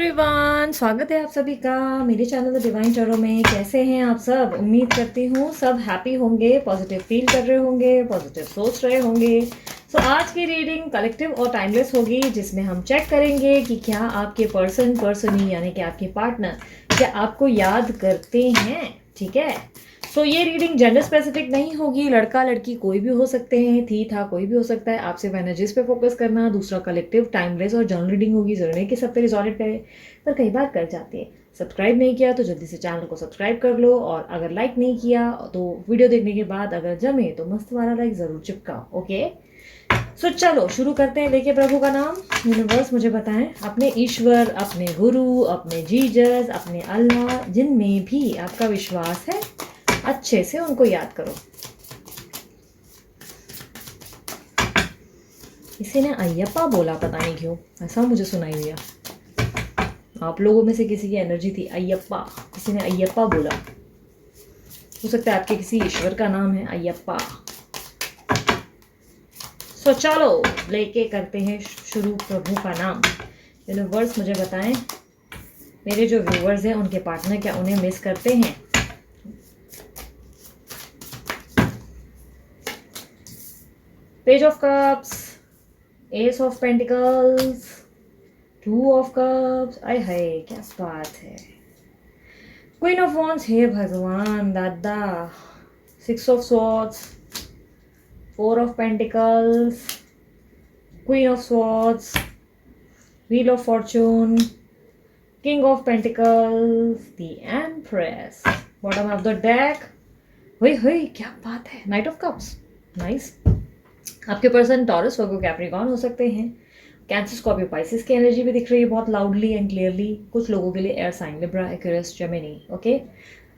Everyone, स्वागत है आप सभी का मेरे चैनल द डिवाइन टैरो में। कैसे हैं आप सब? उम्मीद करती हूँ सब हैप्पी होंगे, पॉजिटिव फील कर रहे होंगे, पॉजिटिव सोच रहे होंगे। आज की रीडिंग कलेक्टिव और टाइमलेस होगी, जिसमें हम चेक करेंगे कि क्या आपके पर्सनी यानी कि आपके पार्टनर क्या आपको याद करते हैं। ठीक है, ये रीडिंग जेंडर स्पेसिफिक नहीं होगी, लड़का लड़की कोई भी हो सकते हैं, थी था कोई भी हो सकता है। आप सिर्फ एनर्जीज पे फोकस करना। दूसरा कलेक्टिव टाइमलेस और जर्नल रीडिंग होगी, जरूरी नहीं कि सब पे रिजॉल्ट करे, पर कई बार कर जाती है। सब्सक्राइब नहीं किया तो जल्दी से चैनल को सब्सक्राइब कर लो, और अगर लाइक नहीं किया तो वीडियो देखने के बाद अगर जमे तो मस्त वाला लाइक जरूर चिपकाओ। ओके, चलो शुरू करते हैं। लेके प्रभु का नाम। यूनिवर्स मुझे बताएं, अपने ईश्वर, अपने गुरु, अपने जीजस, अपने अल्लाह, जिनमें भी आपका विश्वास है, अच्छे से उनको याद करो। किसी ने अयप्पा बोला, पता नहीं क्यों ऐसा मुझे सुनाई दिया। आप लोगों में से किसी की एनर्जी थी अयप्पा, किसी ने अयप्पा बोला। हो सकता है आपके किसी ईश्वर का नाम है अयप्पा। चलो लेके करते हैं शुरू प्रभु का नाम। यूनिवर्स मुझे बताएं, मेरे जो व्यूवर्स हैं उनके पार्टनर क्या उन्हें मिस करते हैं? Page of cups, ace of pentacles, two of cups. आय हाय क्या बात है। क्वीन ऑफ वॉन्ड्स, हे भगवान दादा। Six of swords, four of pentacles, queen of swords, wheel of fortune, king of pentacles, the empress, bottom of the deck. हुई हुई क्या बात है। Knight of cups, nice. आपके पर्सन टॉरस, वर्गो, कैप्रिकॉर्न हो सकते हैं। कैंसर, स्कॉर्पियो, पाइसिस की एनर्जी भी दिख रही है बहुत लाउडली एंड क्लियरली। कुछ लोगों के लिए air sign, Libra, Aquarius, Gemini. Okay,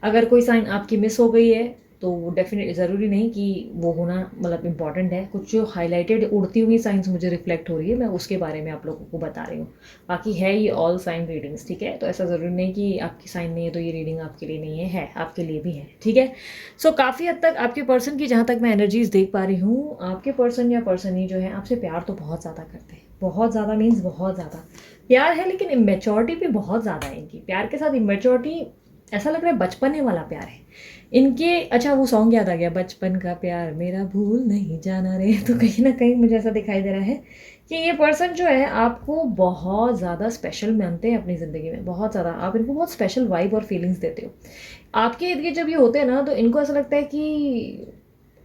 अगर कोई साइन आपकी मिस हो गई है तो डेफिनेटली ज़रूरी नहीं कि वो होना मतलब इंपॉर्टेंट है। कुछ जो हाईलाइटेड उड़ती हुई साइंस मुझे रिफ्लेक्ट हो रही है, मैं उसके बारे में आप लोगों को बता रही हूँ। बाकी है ये ऑल साइन रीडिंग्स, ठीक है। तो ऐसा ज़रूरी नहीं कि आपकी साइन नहीं है तो ये रीडिंग आपके लिए नहीं है आपके लिए भी है, ठीक है। काफ़ी हद तक आपके पर्सन की, जहाँ तक मैं एनर्जीज देख पा रही हूँ, आपके पर्सन या पर्सन ही जो है आपसे प्यार तो बहुत ज़्यादा करते हैं। बहुत ज़्यादा मीन्स बहुत ज़्यादा प्यार है, लेकिन इमेच्योरिटी भी बहुत ज़्यादा है इनकी। प्यार के साथ इमेच्योरिटी, ऐसा लग रहा है बचपने वाला प्यार है इनके। अच्छा, वो सॉन्ग याद आ गया, बचपन का प्यार मेरा भूल नहीं जाना रे। तो कहीं ना कहीं मुझे ऐसा दिखाई दे रहा है कि ये पर्सन जो है आपको बहुत ज़्यादा स्पेशल मानते हैं अपनी ज़िंदगी में। बहुत ज़्यादा आप इनको बहुत स्पेशल वाइब और फीलिंग्स देते हो। आपके इर्द गिर्द जब ये होते हैं ना, तो इनको ऐसा लगता है कि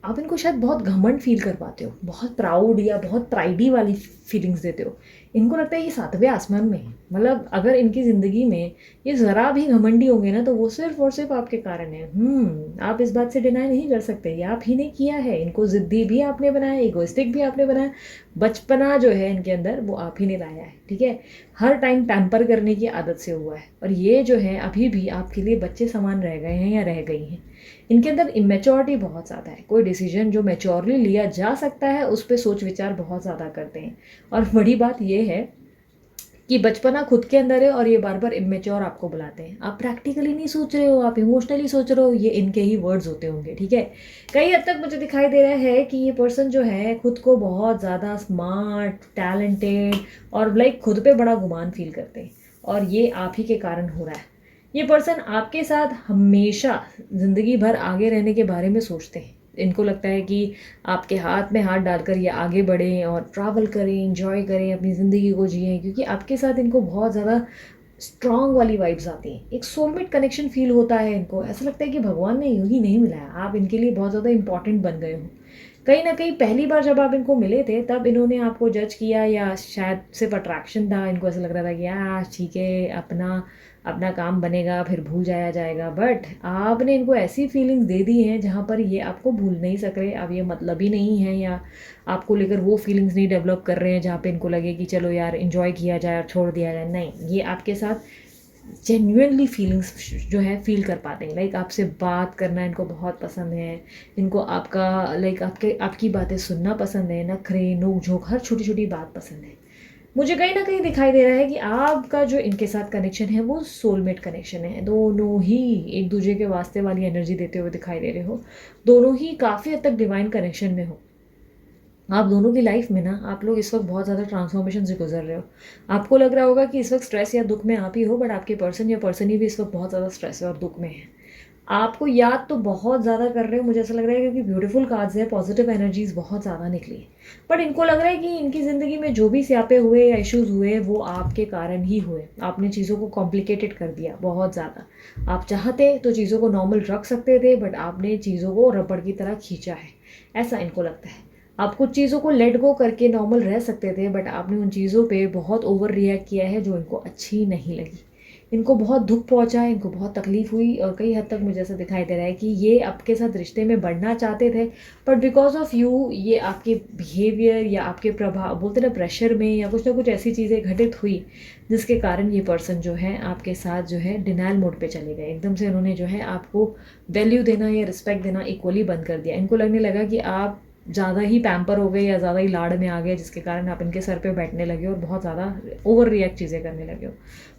आप इनको शायद बहुत घमंड फील कर पाते हो, बहुत प्राउड या बहुत प्राइडी वाली फीलिंग्स देते हो। इनको लगता है ये सातवें आसमान में है। मतलब अगर इनकी ज़िंदगी में ये ज़रा भी घमंडी होंगे ना, तो वो सिर्फ और सिर्फ आपके कारण है। आप इस बात से डिनाई नहीं कर सकते, ये आप ही ने किया है। इनको ज़िद्दी भी आपने बनाया, इगोइस्टिक भी आपने बनाया। बचपना जो है इनके अंदर वो आप ही ने लाया है, ठीक है। हर टाइम पैम्पर करने की आदत से हुआ है, और ये जो है अभी भी आपके लिए बच्चे समान रह गए हैं या रह गई हैं। इनके अंदर इमेच्योरिटी बहुत ज़्यादा है। कोई डिसीजन जो मैच्योरली लिया जा सकता है उस पर सोच विचार बहुत ज़्यादा करते हैं। और बड़ी बात यह है कि बचपना खुद के अंदर है, और ये बार बार इमेच्योर आपको बुलाते हैं। आप प्रैक्टिकली नहीं सोच रहे हो, आप इमोशनली सोच रहे हो, ये इनके ही वर्ड्स होते होंगे, ठीक है। कई हद तक मुझे दिखाई दे रहा है कि ये पर्सन जो है खुद को बहुत ज़्यादा स्मार्ट, टैलेंटेड और लाइक खुद पे बड़ा गुमान फील करते हैं, और ये आप ही के कारण हो रहा है। ये पर्सन आपके साथ हमेशा ज़िंदगी भर आगे रहने के बारे में सोचते हैं। इनको लगता है कि आपके हाथ में हाथ डालकर ये आगे बढ़ें और ट्रैवल करें, एंजॉय करें, अपनी ज़िंदगी को जिएं, क्योंकि आपके साथ इनको बहुत ज़्यादा स्ट्रॉन्ग वाली वाइब्स आती हैं। एक सोलमेट कनेक्शन फील होता है इनको। ऐसा लगता है कि भगवान ने यूँ ही नहीं मिलाया, आप इनके लिए बहुत ज़्यादा इंपॉर्टेंट बन गए हो। कहीं ना कहीं पहली बार जब आप इनको मिले थे तब इन्होंने आपको जज किया, या शायद सिर्फ अट्रैक्शन था। इनको ऐसा लग रहा था कि यार ठीक है, अपना अपना काम बनेगा, फिर भूल जाया जाएगा। बट आपने इनको ऐसी फीलिंग्स दे दी हैं जहाँ पर ये आपको भूल नहीं सक रहे। अब ये मतलब ही नहीं है, या आपको लेकर वो फीलिंग्स नहीं डेवलप कर रहे हैं जहाँ पे इनको लगे कि चलो यार इन्जॉय किया जाए और छोड़ दिया जाए। नहीं, ये आपके साथ जेन्युइनली फीलिंग्स जो है फील कर पाते हैं। लाइक आपसे बात करना इनको बहुत पसंद है। इनको आपका लाइक आपकी बातें सुनना पसंद है। नखरे, नोक झोंक, हर छोटी छोटी बात पसंद है। मुझे कहीं ना कहीं दिखाई दे रहा है कि आपका जो इनके साथ कनेक्शन है वो सोलमेट कनेक्शन है। दोनों ही एक दूसरे के वास्ते वाली एनर्जी देते हुए दिखाई दे रहे हो। दोनों ही काफ़ी हद तक डिवाइन कनेक्शन में हो। आप दोनों की लाइफ में ना आप लोग इस वक्त बहुत ज़्यादा ट्रांसफॉर्मेशन से गुजर रहे हो। आपको लग रहा होगा कि इस वक्त स्ट्रेस या दुख में आप ही हो, बट आपके पर्सन या पर्सन ही भी इस वक्त बहुत ज़्यादा स्ट्रेस है और दुख में है। आपको याद तो बहुत ज़्यादा कर रहे हो, मुझे ऐसा लग रहा है, क्योंकि ब्यूटीफुल कार्ड्स है, पॉजिटिव एनर्जीज बहुत ज़्यादा निकली। बट इनको लग रहा है कि इनकी ज़िंदगी में जो भी स्यापे हुए या इश्यूज हुए वो आपके कारण ही हुए। आपने चीज़ों को कॉम्प्लिकेटेड कर दिया बहुत ज़्यादा। आप चाहते तो चीज़ों को नॉर्मल रख सकते थे, बट आपने चीज़ों को रबड़ की तरह खींचा है, ऐसा इनको लगता है। आप कुछ चीज़ों को लेट गो करके नॉर्मल रह सकते थे, बट आपने उन चीज़ों पे बहुत ओवर रिएक्ट किया है जो इनको अच्छी नहीं लगी। इनको बहुत दुख पहुंचा है, इनको बहुत तकलीफ हुई, और कई हद तक मुझे ऐसा दिखाई दे रहा है कि ये आपके साथ रिश्ते में बढ़ना चाहते थे, बट बिकॉज ऑफ यू ये आपके बिहेवियर या आपके प्रभाव बोलते ना प्रेशर में या कुछ ना कुछ ऐसी चीज़ें घटित हुई जिसके कारण ये पर्सन जो है आपके साथ जो है डिनाइल मोड पे चले गए। एकदम से उन्होंने जो है आपको वैल्यू देना या रिस्पेक्ट देना इक्वली बंद कर दिया। इनको लगने लगा कि आप ज़्यादा ही पैम्पर हो गए या ज़्यादा ही लाड़ में आ गए, जिसके कारण आप इनके सर पे बैठने लगे और बहुत ज़्यादा ओवर रिएक्ट चीज़ें करने लगे हो।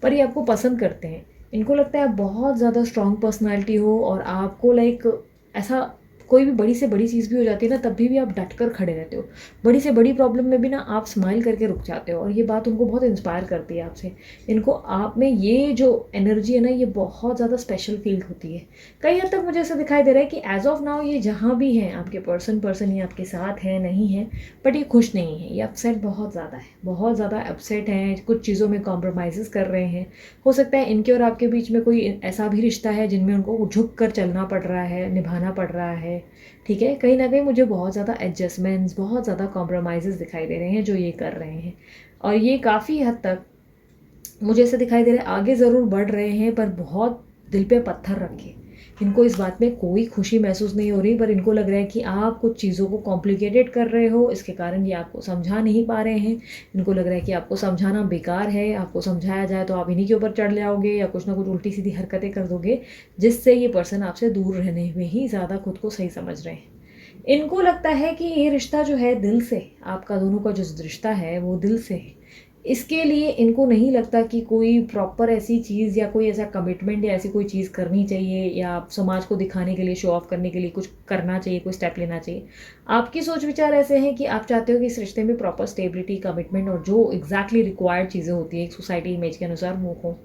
पर ये आपको पसंद करते हैं। इनको लगता है आप बहुत ज़्यादा स्ट्रॉन्ग पर्सनालिटी हो, और आपको लाइक ऐसा कोई भी बड़ी से बड़ी चीज़ भी हो जाती है ना, तब भी आप डट कर खड़े रहते हो। बड़ी से बड़ी प्रॉब्लम में भी ना आप स्माइल करके रुक जाते हो, और ये बात उनको बहुत इंस्पायर करती है आपसे। इनको आप में ये जो एनर्जी है ना, ये बहुत ज़्यादा स्पेशल फील होती है। कई हद तक मुझे ऐसा दिखाई दे रहा है कि एज ऑफ नाउ ये जहाँ भी हैं, आपके पर्सन ये आपके साथ है नहीं है, बट ये खुश नहीं है। ये अपसेट बहुत ज़्यादा है, बहुत ज़्यादा अपसेट हैं, कुछ चीज़ों में कॉम्प्रोमाइज़ कर रहे हैं। हो सकता है इनके और आपके बीच में कोई ऐसा भी रिश्ता है जिनमें उनको झुक कर चलना पड़ रहा है, निभाना पड़ रहा है। ठीक है, कहीं ना कहीं मुझे बहुत ज़्यादा एडजस्टमेंट्स, बहुत ज़्यादा कॉम्प्रोमाइज़ दिखाई दे रहे हैं जो ये कर रहे हैं, और ये काफ़ी हद तक मुझे ऐसा दिखाई दे रहा है आगे ज़रूर बढ़ रहे हैं, पर बहुत दिल पे पत्थर रखे। इनको इस बात में कोई खुशी महसूस नहीं हो रही, पर इनको लग रहा है कि आप कुछ चीज़ों को कॉम्प्लिकेटेड कर रहे हो, इसके कारण ये आपको समझा नहीं पा रहे हैं। इनको लग रहा है कि आपको समझाना बेकार है, आपको समझाया जाए तो आप इन्हीं के ऊपर चढ़ जाओगे या कुछ ना कुछ उल्टी सीधी हरकतें कर दोगे, जिससे ये पर्सन आपसे दूर रहने में ही ज़्यादा खुद को सही समझ रहे हैं। इनको लगता है कि ये रिश्ता जो है दिल से, आपका दोनों का जो रिश्ता है वो दिल से है। इसके लिए इनको नहीं लगता कि कोई प्रॉपर ऐसी चीज़ या कोई ऐसा कमिटमेंट या ऐसी कोई चीज़ करनी चाहिए, या समाज को दिखाने के लिए, शो ऑफ करने के लिए कुछ करना चाहिए, कोई स्टेप लेना चाहिए। आपकी सोच विचार ऐसे हैं कि आप चाहते हो कि इस रिश्ते में प्रॉपर स्टेबिलिटी, कमिटमेंट और जो एग्जैक्टली रिक्वायर्ड चीज़ें होती है एक सोसाइटी इमेज के अनुसार वो हो।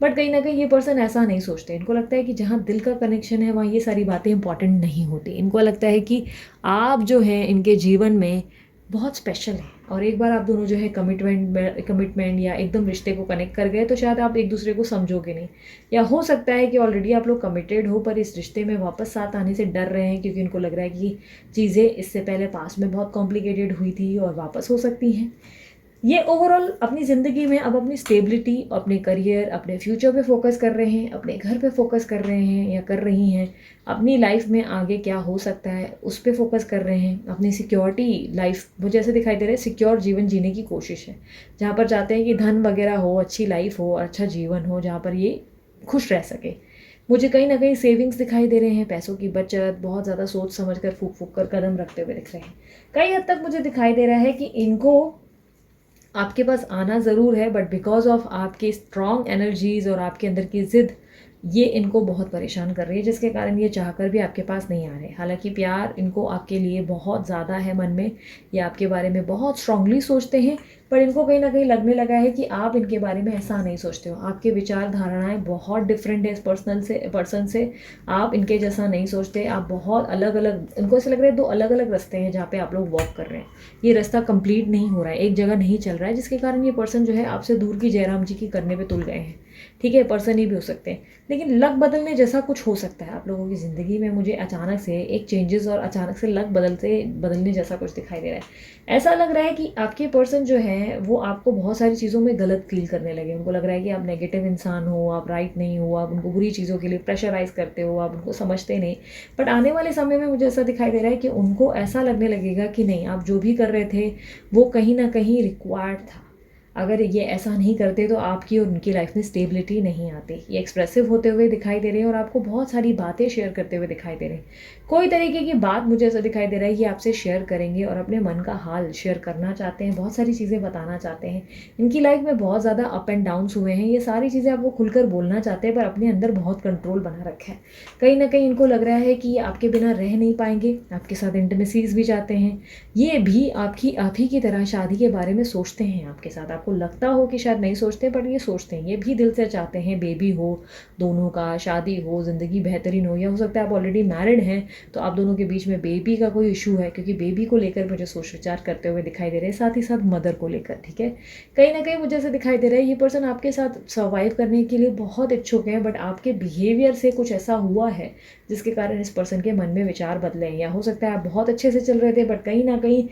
बट कहीं ना कहीं ये पर्सन ऐसा नहीं सोचते। इनको लगता है कि जहाँ दिल का कनेक्शन है वहाँ ये सारी बातें इंपॉर्टेंट नहीं होती। इनको लगता है कि आप जो हैं इनके जीवन में बहुत स्पेशल है, और एक बार आप दोनों जो है कमिटमेंट या एकदम रिश्ते को कनेक्ट कर गए तो शायद आप एक दूसरे को समझोगे नहीं, या हो सकता है कि ऑलरेडी आप लोग कमिटेड हो पर इस रिश्ते में वापस साथ आने से डर रहे हैं, क्योंकि इनको लग रहा है कि चीज़ें इससे पहले पास्ट में बहुत कॉम्प्लिकेटेड हुई थी और वापस हो सकती हैं। ये ओवरऑल अपनी ज़िंदगी में अब अपनी स्टेबिलिटी, अपने करियर, अपने फ्यूचर पे फोकस कर रहे हैं, अपने घर पे फोकस कर रहे हैं या कर रही हैं, अपनी लाइफ में आगे क्या हो सकता है उस पे फोकस कर रहे हैं, अपनी सिक्योरिटी लाइफ, मुझे ऐसे दिखाई दे रहा है सिक्योर जीवन जीने की कोशिश है, जहाँ पर चाहते हैं कि धन वगैरह हो, अच्छी लाइफ हो और अच्छा जीवन हो, जहाँ पर ये खुश रह सके। मुझे कहीं ना कहीं सेविंग्स दिखाई दे रहे हैं, पैसों की बचत, बहुत ज़्यादा सोच समझ कर फूक फूक कर कदम रखते हुए दिख रहे हैं। कई हद तक मुझे दिखाई दे रहा है कि इनको आपके पास आना ज़रूर है, बट बिकॉज ऑफ आपकी स्ट्रॉन्ग एनर्जीज़ और आपके अंदर की ज़िद, ये इनको बहुत परेशान कर रही है, जिसके कारण ये चाहकर भी आपके पास नहीं आ रहे। हालांकि प्यार इनको आपके लिए बहुत ज़्यादा है मन में, ये आपके बारे में बहुत स्ट्रांगली सोचते हैं, पर इनको कहीं ना कहीं लगने लगा है कि आप इनके बारे में ऐसा नहीं सोचते हो। आपके विचार धारणाएं बहुत डिफरेंट है इस पर्सन से। आप इनके जैसा नहीं सोचते, आप बहुत अलग अलग, इनको ऐसा लग रहा है दो अलग अलग रास्ते हैं जहाँ पे आप लोग वॉक कर रहे हैं। ये रास्ता कंप्लीट नहीं हो रहा है, एक जगह नहीं चल रहा है, जिसके कारण ये पर्सन जो है आपसे दूर की जयराम जी की करने पे तुल गए हैं। ठीक है, पर्सन ही भी हो सकते हैं, लेकिन लक बदलने जैसा कुछ हो सकता है आप लोगों की ज़िंदगी में। मुझे अचानक से एक चेंजेस और अचानक से लक बदलने जैसा कुछ दिखाई दे रहा है। ऐसा लग रहा है कि आपके पर्सन जो है वो आपको बहुत सारी चीज़ों में गलत फील करने लगे। उनको लग रहा है कि आप नेगेटिव इंसान हो, आप राइट नहीं हो, आप उनको बुरी चीज़ों के लिए प्रेशराइज करते हो, आप उनको समझते नहीं। बट आने वाले समय में मुझे ऐसा दिखाई दे रहा है कि उनको ऐसा लगने लगेगा कि नहीं, आप जो भी कर रहे थे वो कहीं ना कहीं रिक्वायर्ड था। अगर ये ऐसा नहीं करते तो आपकी और उनकी लाइफ में स्टेबिलिटी नहीं आती। ये एक्सप्रेसिव होते हुए दिखाई दे रहे हैं और आपको बहुत सारी बातें शेयर करते हुए दिखाई दे रहे हैं। कोई तरीके की बात मुझे ऐसा दिखाई दे रहा है कि आपसे शेयर करेंगे और अपने मन का हाल शेयर करना चाहते हैं, बहुत सारी चीज़ें बताना चाहते हैं। इनकी लाइफ में बहुत ज़्यादा अप एंड डाउन्स हुए हैं, ये सारी चीज़ें आपको खुलकर बोलना चाहते हैं, पर अपने अंदर बहुत कंट्रोल बना रखा है। कहीं ना कहीं इनको लग रहा है कि ये आपके बिना रह नहीं पाएंगे, आपके साथ इंटीमेसीज भी चाहते हैं। ये भी आप ही की तरह शादी के बारे में सोचते हैं आपके साथ। आपको लगता हो कि शायद नहीं सोचते, पर ये सोचते हैं। ये भी दिल से चाहते हैं बेबी हो, दोनों का शादी हो, ज़िंदगी बेहतरीन हो। या हो सकता है आप ऑलरेडी मैरिड हैं तो आप दोनों के बीच में बेबी का कोई इशू है, क्योंकि बेबी को लेकर मुझे सोच विचार करते हुए दिखाई दे रहे हैं, साथ ही साथ मदर को लेकर। ठीक है, कहीं ना कहीं मुझे ऐसे दिखाई दे रहा है ये पर्सन आपके साथ सर्वाइव करने के लिए बहुत इच्छुक है, बट आपके बिहेवियर से कुछ ऐसा हुआ है जिसके कारण इस पर्सन के मन में विचार बदले हैं। या हो सकता है आप बहुत अच्छे से चल रहे थे, बट कहीं ना कहीं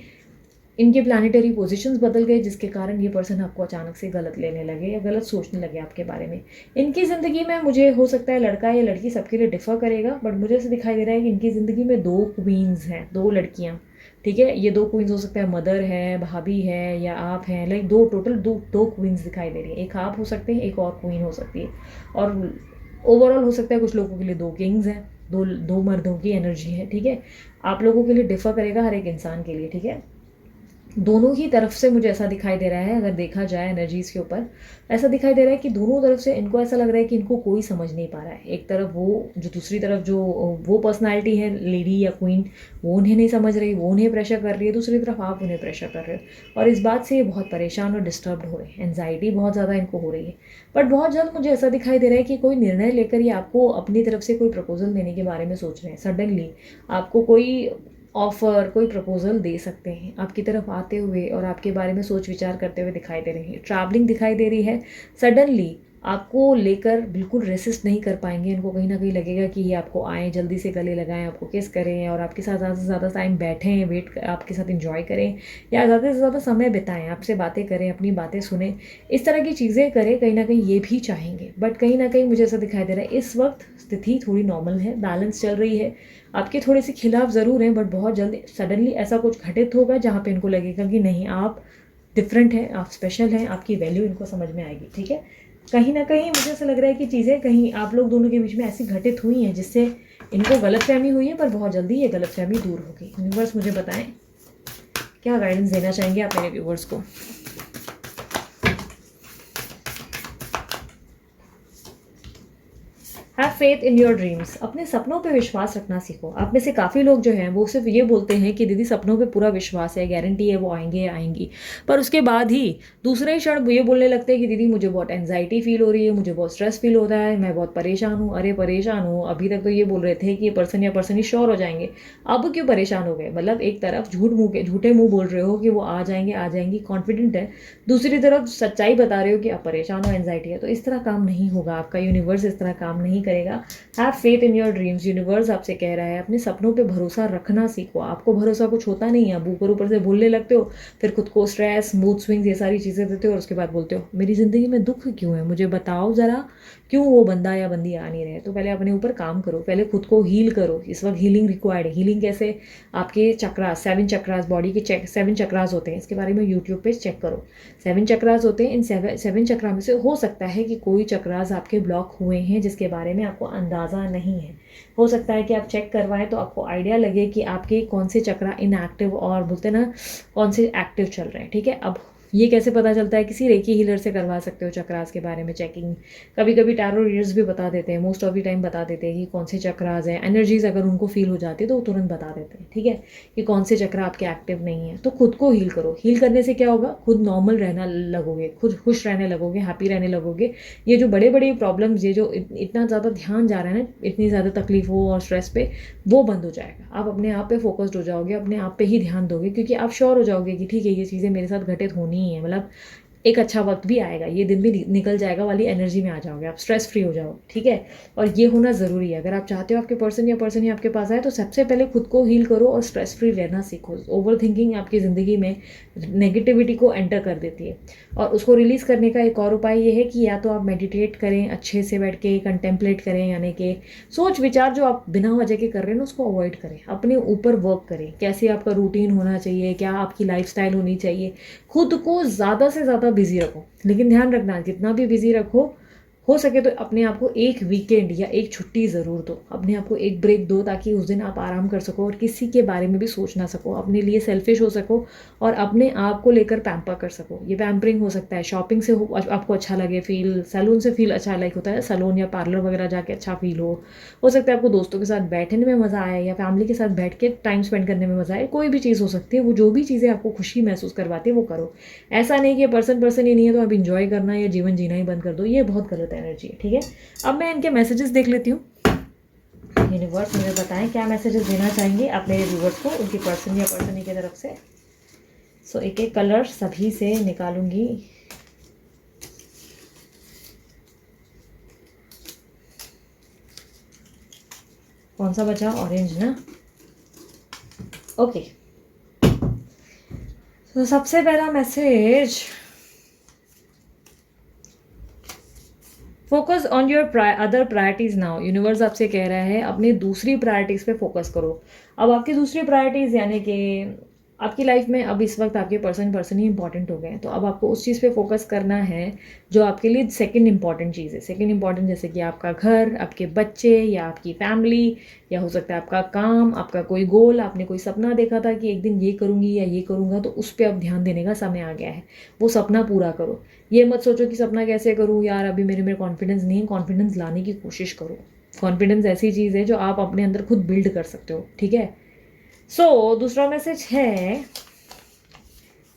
इनके प्लानिटरी पोजीशंस बदल गए, जिसके कारण ये पर्सन आपको अचानक से गलत लेने लगे या गलत सोचने लगे आपके बारे में। इनकी ज़िंदगी में मुझे हो सकता है लड़का या लड़की सबके लिए डिफ़र करेगा, बट मुझे ऐसे दिखाई दे रहा है कि इनकी ज़िंदगी में 2 क्वींस हैं, 2 लड़कियाँ। ठीक है, ये 2 क्वींस हो सकता है, मदर है, भाभी है या आप हैं। लाइक दो क्वींस दिखाई दे रही है। एक आप हो सकते हैं, एक और क्वीन हो सकती है। और ओवरऑल हो सकता है कुछ लोगों के लिए 2 किंग्स हैं, दो मर्दों की एनर्जी है। ठीक है, आप लोगों के लिए डिफ़र करेगा हर एक इंसान के लिए। ठीक है, दोनों ही तरफ से मुझे ऐसा दिखाई दे रहा है, अगर देखा जाए एनर्जीज़ के ऊपर ऐसा दिखाई दे रहा है कि दोनों तरफ से इनको ऐसा लग रहा है कि इनको कोई समझ नहीं पा रहा है। एक तरफ दूसरी तरफ जो वो पर्सनालिटी है, लेडी या क्वीन, वो उन्हें नहीं समझ रही, वो उन्हें प्रेशर कर रही है। दूसरी तरफ आप उन्हें प्रेशर कर रहे हो, और इस बात से ये बहुत परेशान और डिस्टर्ब हो रहे हैं। एनजाइटी बहुत ज़्यादा इनको हो रही है। बट बहुत जल्द मुझे ऐसा दिखाई दे रहा है कि कोई निर्णय लेकर ये आपको अपनी तरफ से कोई प्रपोजल देने के बारे में सोच रहे हैं। सडनली आपको कोई ऑफ़र, कोई प्रपोज़ल दे सकते हैं आपकी तरफ आते हुए, और आपके बारे में सोच विचार करते हुए दिखाई दे रही है। ट्रैवलिंग दिखाई दे रही है। सडनली आपको लेकर बिल्कुल रेसिस्ट नहीं कर पाएंगे। इनको कहीं ना कहीं लगेगा कि ये आपको आएँ, जल्दी से गले लगाएं, आपको किस करें और आपके साथ ज़्यादा से ज़्यादा टाइम बैठें, आपके साथ इंजॉय करें, या ज़्यादा से ज़्यादा समय बिताएं, आपसे बातें करें, अपनी बातें सुने, इस तरह की चीज़ें करें। कहीं ना कहीं ये भी चाहेंगे, बट कहीं ना कहीं मुझे ऐसा दिखाई दे रहा है इस वक्त स्थिति थोड़ी नॉर्मल है, बैलेंस चल रही है। आपके थोड़े से खिलाफ ज़रूर हैं, बट बहुत जल्दी सडनली ऐसा कुछ घटित होगा जहाँ पे इनको लगेगा कि नहीं, आप डिफरेंट हैं, आप स्पेशल हैं, आपकी वैल्यू इनको समझ में आएगी। ठीक है, कहीं ना कहीं मुझे ऐसा लग रहा है कि चीज़ें कहीं आप लोग दोनों के बीच में ऐसी घटित हुई हैं जिससे इनको गलतफहमी हुई है, पर बहुत जल्दी ये गलतफहमी दूर होगी। यूनिवर्स मुझे बताएं क्या गाइडेंस देना चाहेंगे आप मेरे व्यूवर्स को। Have faith in your dreams. अपने सपनों पे विश्वास रखना सीखो। आप में से काफ़ी लोग जो हैं वो सिर्फ ये बोलते हैं कि दीदी सपनों पे पूरा विश्वास है, गारंटी है वो आएंगे आएंगी, पर उसके बाद ही दूसरे ही क्षण ये बोलने लगते हैं कि दीदी मुझे बहुत एंजाइटी फील हो रही है, मुझे बहुत स्ट्रेस फील होता है, मैं बहुत परेशान हूँ। अरे परेशान हूँ, अभी तक तो ये बोल रहे थे कि ये पर्सन या पर्सन ही श्योर हो जाएंगे, अब क्यों परेशान हो गए? मतलब एक तरफ झूठे मुँह बोल रहे हो कि वो आ जाएंगी, कॉन्फिडेंट है, दूसरी तरफ सच्चाई बता रहे हो कि आप परेशान हो, एंजाइटी है। तो इस तरह काम नहीं होगा, आपका यूनिवर्स इस तरह काम नहीं करेगा। Have faith in your dreams. Universe आपसे कह रहा है अपने सपनों पे भरोसा रखना सीखो। आपको भरोसा कुछ होता नहीं है, आप ऊपर ऊपर से बोलने लगते हो, फिर खुद को स्ट्रेस, मूड स्विंग्स, ये सारी चीज़ें देते हो, और उसके बाद बोलते हो मेरी ज़िंदगी में दुख क्यों है, मुझे बताओ ज़रा, क्यों वो बंदा या बंदी आ नहीं रहे। तो पहले अपने ऊपर काम करो, पहले खुद को हील करो। इस वक्त हीलिंग रिक्वायर्ड है। हीलिंग कैसे? आपके चक्रास, 7 चक्रास, बॉडी के 7 चक्रास होते हैं, इसके बारे में यूट्यूब पे चेक करो। 7 चक्रास होते हैं। इन 7 चक्रा में से हो सकता है कि कोई चक्रास आपके ब्लॉक हुए हैं जिसके बारे में आपको अंदाज़ा नहीं है। हो सकता है कि आप चेक करवाएं तो आपको आइडिया लगे कि आपके कौन से चक्रा इनएक्टिव और बोलते ना कौन से एक्टिव चल रहे हैं। ठीक है, अब ये कैसे पता चलता है? किसी रेकी हीलर से करवा सकते हो चक्रास के बारे में चेकिंग। कभी कभी टैरो रीडर्स भी बता देते हैं, मोस्ट ऑफ द टाइम बता देते हैं कि कौन से चक्रास हैं। एनर्जीज अगर उनको फील हो जाती है तो वो तुरंत बता देते हैं। ठीक है, कि कौन से चक्र आपके एक्टिव नहीं है। तो खुद को हील करो। हील करने से क्या होगा? खुद नॉर्मल रहना लगोगे, खुद खुश रहने लगोगे, हैप्पी रहने लगोगे। ये जो बड़े बड़े प्रॉब्लम्स, ये जो इतना ज़्यादा ध्यान जा रहा है ना, इतनी ज़्यादा तकलीफ हो और स्ट्रेस पे, वो बंद हो जाएगा। आप अपने आप पे फोकस्ड हो जाओगे, अपने आप पे ही ध्यान दोगे, क्योंकि आप श्योर हो जाओगे कि ठीक है ये चीज़ें मेरे साथ घटित होनी ही है। मतलब एक अच्छा वक्त भी आएगा, ये दिन भी निकल जाएगा वाली एनर्जी में आ जाओगे, आप स्ट्रेस फ्री हो जाओगे। ठीक है, और ये होना ज़रूरी है। अगर आप चाहते हो आपके पर्सन या पर्सन ही आपके पास आए तो सबसे पहले खुद को हील करो और स्ट्रेस फ्री रहना सीखो। ओवर थिंकिंग आपकी ज़िंदगी में नेगेटिविटी को एंटर कर देती है, और उसको रिलीज़ करने का एक और उपाय ये है कि या तो आप मेडिटेट करें, अच्छे से बैठ के कंटेम्पलेट करें, यानी कि सोच विचार जो आप बिना वजह के कर रहे हैं ना उसको अवॉइड करें, अपने ऊपर वर्क करें। कैसे आपका रूटीन होना चाहिए, क्या आपकी लाइफस्टाइल होनी चाहिए, खुद को ज़्यादा से ज़्यादा ज़्यादा बिजी रखो, लेकिन ध्यान रखना जितना भी बिजी रखो, हो सके तो अपने आप को एक वीकेंड या एक छुट्टी ज़रूर दो, अपने आप को एक ब्रेक दो, ताकि उस दिन आप आराम कर सको और किसी के बारे में भी सोच ना सको, अपने लिए सेल्फिश हो सको और अपने आप को लेकर पैम्पर कर सको। ये पैम्परिंग हो सकता है शॉपिंग से, आपको अच्छा लगे फील, सैलून से फील अच्छा लाइक होता है, सैलून या पार्लर वगैरह जाके अच्छा फील हो सकता है आपको दोस्तों के साथ बैठने में मज़ा आए या फैमिली के साथ बैठ के टाइम स्पेंड करने में मज़ा आए, कोई भी चीज़ हो सकती है। वो जो भी चीज़ें आपको खुशी महसूस करवाती है वो करो। ऐसा नहीं कि पर्सन ही नहीं है तो आप इंजॉय करना या जीवन जीना ही बंद कर दो, ये बहुत गलत एनर्जी है, ठीक है। अब मैं इनके मैसेजेस देख लेती हूँ। यूनिवर्स मुझे बताएं क्या मैसेजेस देना चाहेंगे आप मेरे व्यूवर्स को उनकी पर्सन या पर्सनी की तरफ से। सो एक एक कलर सभी से निकालूंगी। कौन सा बचा? ऑरेंज ना। ओके, तो सबसे पहला message, focus on your other priorities now. Universe आपसे कह रहा है अपनी दूसरी प्रायोरिटीज़ पे फोकस करो। अब आपकी दूसरी प्रायोरिटीज़ यानी कि आपकी लाइफ में अब इस वक्त आपके पर्सन ही इंपॉर्टेंट हो गए हैं, तो अब आपको उस चीज़ पे फोकस करना है जो आपके लिए सेकंड इंपॉर्टेंट चीज़ है। सेकंड इंपॉर्टेंट जैसे कि आपका घर, आपके बच्चे या आपकी फैमिली, या हो सकता है आपका काम, आपका कोई गोल, आपने कोई सपना देखा था कि एक दिन ये करूँगी या ये करूँगा, तो उस पर अब ध्यान देने का समय आ गया है। वो सपना पूरा करो। ये मत सोचो कि सपना कैसे करूँ यार, अभी मेरे में कॉन्फिडेंस नहीं है। कॉन्फिडेंस लाने की कोशिश करो। कॉन्फिडेंस ऐसी चीज़ है जो आप अपने अंदर खुद बिल्ड कर सकते हो, ठीक है। सो दूसरा मैसेज है,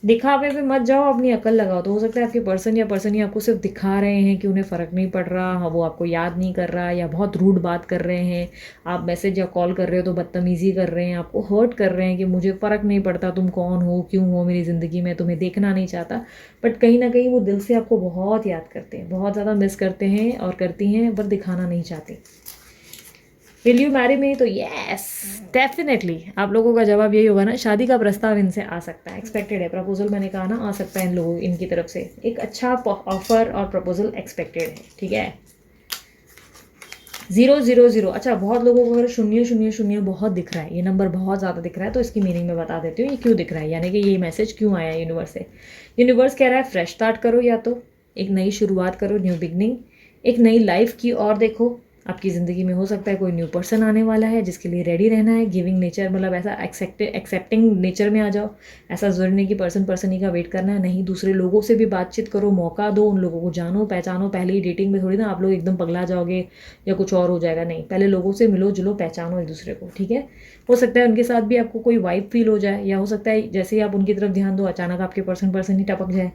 दिखावे पे मत जाओ, अपनी अकल लगाओ। तो हो सकता है आपके पर्सन या पर्सन ही आपको सिर्फ दिखा रहे हैं कि उन्हें फ़र्क नहीं पड़ रहा, हाँ वो आपको याद नहीं कर रहा, या बहुत रूड बात कर रहे हैं। आप मैसेज या कॉल कर रहे हो तो बदतमीज़ी कर रहे हैं, आपको हर्ट कर रहे हैं कि मुझे फ़र्क नहीं पड़ता तुम कौन हो, क्यों हो मेरी ज़िंदगी में, तुम्हें देखना नहीं चाहता। बट कहीं ना कहीं वो दिल से आपको बहुत याद करते हैं, बहुत ज़्यादा मिस करते हैं और करती हैं, पर दिखाना नहीं चाहते। Will you marry me? तो यस डेफिनेटली आप लोगों का जवाब यही होगा ना, शादी का प्रस्ताव इनसे आ सकता है, एक्सपेक्टेड है। प्रपोजल मैंने कहा ना, आ सकता है इन लोगों इनकी तरफ से एक अच्छा ऑफर और प्रपोजल एक्सपेक्टेड है, ठीक है। 000, अच्छा बहुत लोगों को अगर 000 बहुत दिख रहा है, ये नंबर बहुत ज़्यादा दिख रहा है, तो इसकी मीनिंग मैं बता देती हूँ ये क्यों दिख रहा है, यानी कि ये मैसेज क्यों आया है यूनिवर्स से। यूनिवर्स कह रहा है फ्रेश स्टार्ट करो, या तो एक नई शुरुआत करो, न्यू बिगनिंग, एक नई लाइफ की ओर देखो। आपकी ज़िंदगी में हो सकता है कोई न्यू पर्सन आने वाला है जिसके लिए रेडी रहना है। गिविंग नेचर मतलब ऐसा एक्सेप्टिंग नेचर में आ जाओ। ऐसा ज़रूरी नहीं कि पर्सन ही का वेट करना है, नहीं, दूसरे लोगों से भी बातचीत करो, मौका दो, उन लोगों को जानो पहचानो। पहले ही डेटिंग में थोड़ी ना आप लोग एकदम पगला जाओगे या कुछ और हो जाएगा, नहीं, पहले लोगों से मिलो जुलो, पहचानो एक दूसरे को, ठीक है। हो सकता है उनके साथ भी आपको कोई वाइब फील हो जाए, या हो सकता है जैसे ही आप उनकी तरफ ध्यान दो अचानक आपके पर्सन ही टपक जाए।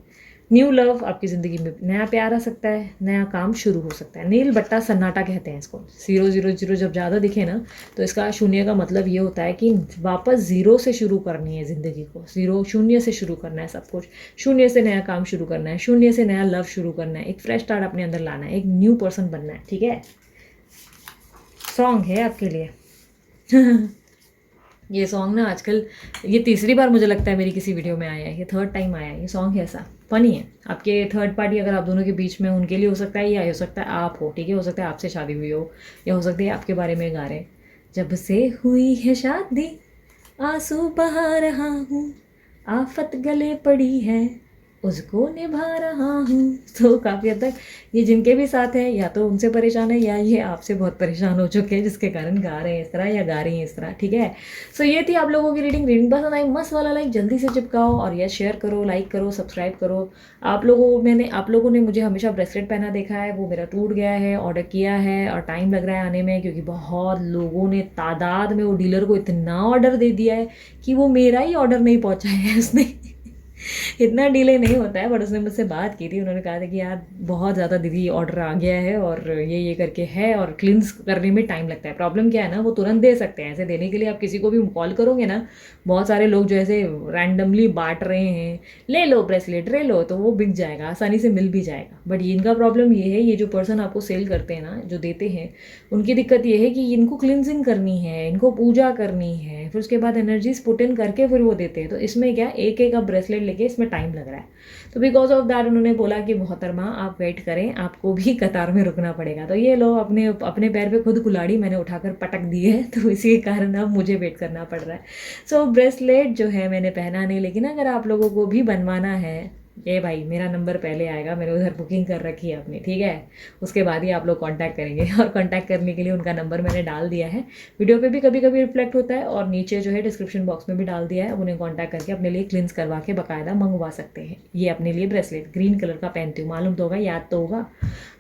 न्यू लव, आपकी ज़िंदगी में नया प्यार आ सकता है, नया काम शुरू हो सकता है। नील बट्टा सन्नाटा कहते हैं इसको। 000 जब ज़्यादा दिखे ना, तो इसका शून्य का मतलब ये होता है कि वापस ज़ीरो से शुरू करनी है ज़िंदगी को। शून्य से शुरू करना है सब कुछ, शून्य से नया काम शुरू करना है, शून्य से नया लव शुरू करना है, एक फ्रेश स्टार्ट अपने अंदर लाना है, एक न्यू पर्सन बनना है, ठीक है। सॉन्ग है आपके लिए ये सॉन्ग ना आजकल ये तीसरी बार मुझे लगता है मेरी किसी वीडियो में आया है, ये थर्ड टाइम आया है। ये सॉन्ग है ऐसा फनी है, आपके थर्ड पार्टी अगर आप दोनों के बीच में, उनके लिए हो सकता है या हो सकता है आप हो, ठीक है। हो सकता है आपसे शादी हुई हो, या हो सकता है आपके बारे में गा रहे हैं। जब से हुई है शादी आंसू बहा रहा हूँ, आफत गले पड़ी है उसको निभा रहा हूँ। तो काफ़ी हद तक ये जिनके भी साथ हैं या तो उनसे परेशान है, या ये आपसे बहुत परेशान हो चुके हैं जिसके कारण गा रहे हैं इस तरह या गा रही हैं इस तरह, ठीक है। सो ये थी आप लोगों की रीडिंग पसंद आई मस्त वाला लाइक जल्दी से चिपकाओ, और यस शेयर करो, लाइक करो, सब्सक्राइब करो। आप लोगों ने मुझे हमेशा ब्रेसलेट पहना देखा है, वो मेरा टूट गया है, ऑर्डर किया है और टाइम लग रहा है आने में, क्योंकि बहुत लोगों ने तादाद में वो डीलर को इतना ऑर्डर दे दिया है कि वो मेरा ही ऑर्डर नहीं पहुँचाया है उसने इतना डिले नहीं होता है, बट उसने मुझसे बात की थी। उन्होंने कहा था कि यार बहुत ज़्यादा दीदी ऑर्डर आ गया है और ये करके है, और क्लिनस करने में टाइम लगता है। प्रॉब्लम क्या है ना, वो तुरंत दे सकते हैं। ऐसे देने के लिए आप किसी को भी कॉल करोगे ना, बहुत सारे लोग जो ऐसे रैंडमली बांट रहे हैं, ले लो ब्रेसलेट ले लो, तो वो बिक जाएगा, आसानी से मिल भी जाएगा। बट इनका प्रॉब्लम ये है, ये जो पर्सन आपको सेल करते हैं ना, जो देते हैं, उनकी दिक्कत ये है कि इनको क्लिनजिंग करनी है, इनको पूजा करनी है, फिर उसके बाद एनर्जीज पुट इन करके फिर वो देते हैं। तो इसमें क्या, एक एक ब्रेसलेट लेके इसमें टाइम लग रहा है। तो बिकॉज ऑफ दैट उन्होंने बोला कि मोहतरमा आप वेट करें, आपको भी कतार में रुकना पड़ेगा। तो ये लो अपने अपने पैर पे खुद कुल्हाड़ी मैंने उठाकर पटक दी है, तो इसी के कारण अब मुझे वेट करना पड़ रहा है। सो ब्रेसलेट जो है मैंने पहना नहीं, लेकिन अगर आप लोगों को भी बनवाना है, ये भाई मेरा नंबर पहले आएगा, मैंने उधर बुकिंग कर रखी है अपनी, ठीक है। उसके बाद ही आप लोग कांटेक्ट करेंगे और कांटेक्ट करने के लिए उनका नंबर मैंने डाल दिया है, वीडियो पे भी कभी कभी रिफ्लेक्ट होता है और नीचे जो है डिस्क्रिप्शन बॉक्स में भी डाल दिया है। अब उन्हें कांटेक्ट करके अपने लिए क्लिन्स करवा के बाकायदा मंगवा सकते हैं। ये अपने लिए ब्रेसलेट ग्रीन कलर का पहनती हूँ, मालूम तो होगा, याद तो होगा।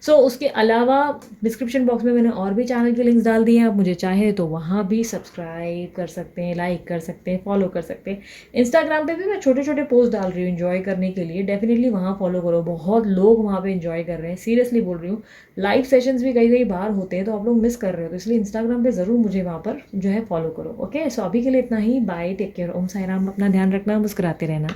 सो उसके अलावा डिस्क्रिप्शन बॉक्स में मैंने और भी चैनल के लिंक्स डाल दिए हैं, आप मुझे चाहे तो वहाँ भी सब्सक्राइब कर सकते हैं, लाइक कर सकते हैं, फॉलो कर सकते हैं। इंस्टाग्राम पे भी मैं छोटे छोटे पोस्ट डाल रही हूँ इन्जॉय करने के लिए, डेफिनेटली वहाँ फॉलो करो, बहुत लोग वहाँ पे इन्जॉय कर रहे हैं, सीरियसली बोल रही हूँ। लाइव सेशंस भी कई कई बार होते हैं, तो आप लोग मिस कर रहे हो, तो इसलिए इंस्टाग्राम पे ज़रूर मुझे वहाँ पर जो है फॉलो करो। ओके, सो अभी के लिए इतना ही, बाय, टेक केयर, ओम साई राम, अपना ध्यान रखना, मुस्कुराते रहना।